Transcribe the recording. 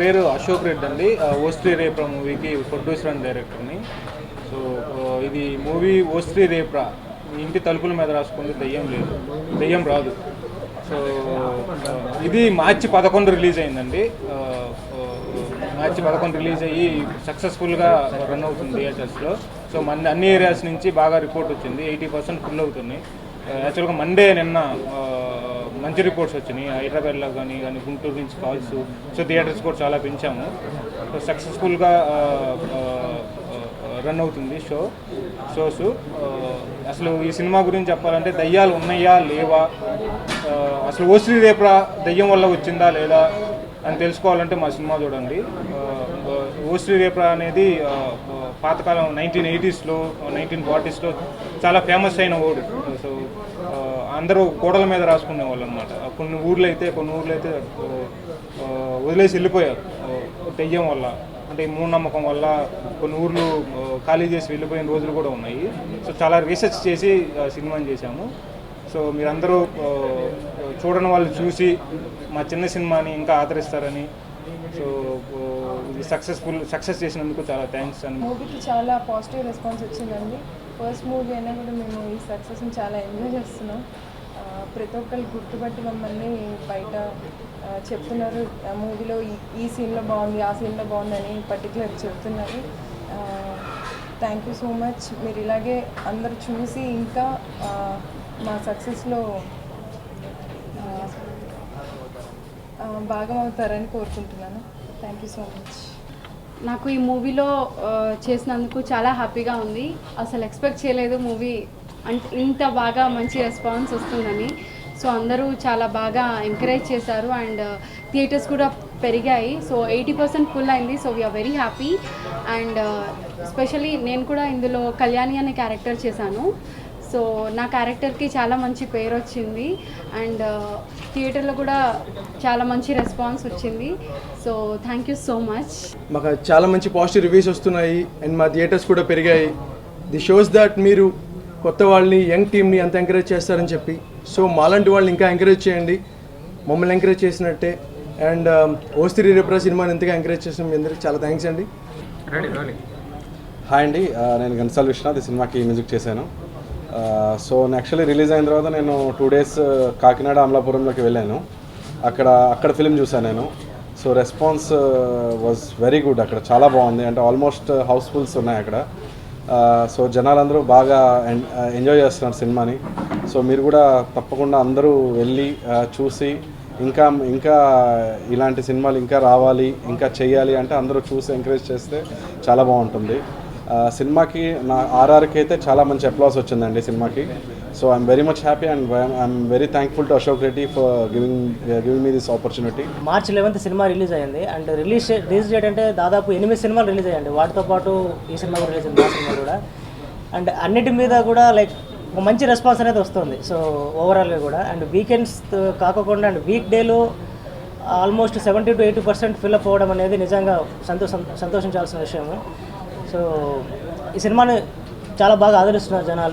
పేరు అశోక్ రెడ్డి అండి. ఓస్త్రీ రేప్రా మూవీకి ప్రొడ్యూసర్ అండ్ డైరెక్టర్ని. సో ఇది మూవీ ఓస్త్రీ రేప్రా, ఇంటి తలుపుల మీద రాసుకుంది దెయ్యం లేదు, దెయ్యం రాదు. సో ఇది మార్చి 11 రిలీజ్ అయిందండి. మార్చి 11 రిలీజ్ అయ్యి సక్సెస్ఫుల్గా రన్ అవుతుంది థియేటర్స్లో. సో అన్ని ఏరియాస్ నుంచి బాగా రిపోర్ట్ వచ్చింది, 80% ఫుల్ అవుతుంది. యాక్చువల్గా మండే నిన్న మంచి రిపోర్ట్స్ వచ్చినాయి, హైదరాబాద్లో కానీ గుంటూరు నుంచి కాల్స్. సో థియేటర్స్ కూడా చాలా పెంచాము. సో సక్సెస్ఫుల్గా రన్ అవుతుంది షోస్. అసలు ఈ సినిమా గురించి చెప్పాలంటే దయ్యాలు ఉన్నాయా లేవా, అసలు ఓస్త్రీ రేప్రా దయ్యం వల్ల వచ్చిందా లేదా అని తెలుసుకోవాలంటే మా సినిమా చూడండి. ఓస్త్రీ రేప్రా అనేది పాతకాలం 1980s లో 1940s చాలా ఫేమస్ అయిన వర్డ్. సో అందరూ గోడల మీద రాసుకునే వాళ్ళు అనమాట. కొన్ని ఊర్లు అయితే వదిలేసి వెళ్ళిపోయారు దెయ్యం వల్ల, అంటే మూఢనమ్మకం వల్ల కొన్ని ఊర్లు ఖాళీ చేసి వెళ్ళిపోయిన రోజులు కూడా ఉన్నాయి. సో చాలా రీసెర్చ్ చేసి సినిమాని చేశాము. సో మీరందరూ చూడని వాళ్ళు చూసి మా చిన్న సినిమాని ఇంకా ఆదరిస్తారని, సో ఇది సక్సెస్ చేసినందుకు చాలా థ్యాంక్స్ అని. మూవీకి చాలా పాజిటివ్ రెస్పాన్స్ వచ్చిందండి. ఫస్ట్ మూవీ అయినా కూడా మేము ఈ సక్సెస్ని చాలా ఎంజాయ్ చేస్తున్నాం. ప్రతి ఒక్కరు గుర్తుపట్టి మమ్మల్ని బయట చెప్తున్నారు, మూవీలో ఈ సీన్లో బాగుంది, ఆ సీన్లో బాగుందని పర్టికులర్ చెప్తున్నారు. Thank you so much. మీరు ఇలాగే అందరూ చూసి ఇంకా మా సక్సెస్లో భాగం అవుతారని కోరుకుంటున్నాను. Thank you so much. నాకు ఈ మూవీలో చేసినందుకు చాలా హ్యాపీగా ఉంది. అసలు ఎక్స్పెక్ట్ చేయలేదు మూవీ అంటే ఇంత బాగా మంచి రెస్పాన్స్ వస్తుందని. సో అందరూ చాలా బాగా ఎంకరేజ్ చేశారు అండ్ థియేటర్స్ కూడా పెరిగాయి. సో 80% ఫుల్ అయింది. So we're very happy. And specially నేను కూడా ఇందులో కళ్యాణి అనే క్యారెక్టర్ చేశాను. సో నా క్యారెక్టర్కి చాలా మంచి పేరు వచ్చింది అండ్ థియేటర్లో కూడా చాలా మంచి రెస్పాన్స్ వచ్చింది. So thank you so much. మాకు చాలా మంచి పాజిటివ్ రివ్యూస్ వస్తున్నాయి అండ్ మా థియేటర్స్ కూడా పెరిగాయి. ది షోస్ దాట్ మీరు కొత్త వాళ్ళని, యంగ్ టీమ్ని అంత ఎంకరేజ్ చేస్తారని చెప్పి. సో మాలాంటి వాళ్ళని ఇంకా ఎంకరేజ్ చేయండి, మమ్మల్ని ఎంకరేజ్ చేసినట్టే. అండ్ ఓస్త్రీ రేప్రా సినిమాని ఎంతగా ఎంకరేజ్ చేసిన మీ అందరికి చాలా థ్యాంక్స్ అండి. హాయ్ అండి, నేను ఘంటసాల విశ్వనాథ్ ఈ సినిమాకి మ్యూజిక్ చేశాను. సో యాక్చువల్లీ రిలీజ్ అయిన తర్వాత నేను 2 days కాకినాడ అమలాపురంలోకి వెళ్ళాను. అక్కడ ఫిలిం చూశాను నేను. So response was very good. అక్కడ చాలా బాగుంది, అంటే ఆల్మోస్ట్ హౌస్ఫుల్స్ ఉన్నాయి అక్కడ. సో జనాలందరూ బాగా ఎంజాయ్ చేస్తున్నారు సినిమాని. సో మీరు కూడా తప్పకుండా అందరూ వెళ్ళి చూసి ఇంకా ఇలాంటి సినిమాలు ఇంకా రావాలి, ఇంకా చెయ్యాలి అంటే అందరూ చూసి ఎంకరేజ్ చేస్తే చాలా బాగుంటుంది. సినిమాకి నా ఆర్ఆర్కి అయితే చాలా మంచి అప్లాస్ వచ్చిందండి సినిమాకి. So I'm very much happy and I'm very thankful to Ashok Reddy for giving me this opportunity. March 11th cinema release అయ్యింది అండ్ రిలీజ్ డేట్ అంటే దాదాపు 8 సినిమాలు రిలీజ్ అయ్యాయండి. వాటితో పాటు ఈ సినిమా కూడా రిలీజ్ అయింది, మా సినిమా కూడా. అండ్ అన్నిటి మీద కూడా లైక్ ఒక మంచి రెస్పాన్స్ అనేది వస్తుంది. సో ఓవరాల్గా కూడా అండ్ వీకెండ్స్ కాకుండా అండ్ వీక్ డేలో ఆల్మోస్ట్ 70 to 80% ఫిల్అప్ అవ్వడం అనేది నిజంగా సంతోషించాల్సిన విషయము. సో ఈ సినిమాని చాలా బాగా ఆదరిస్తున్నారు జనాలు.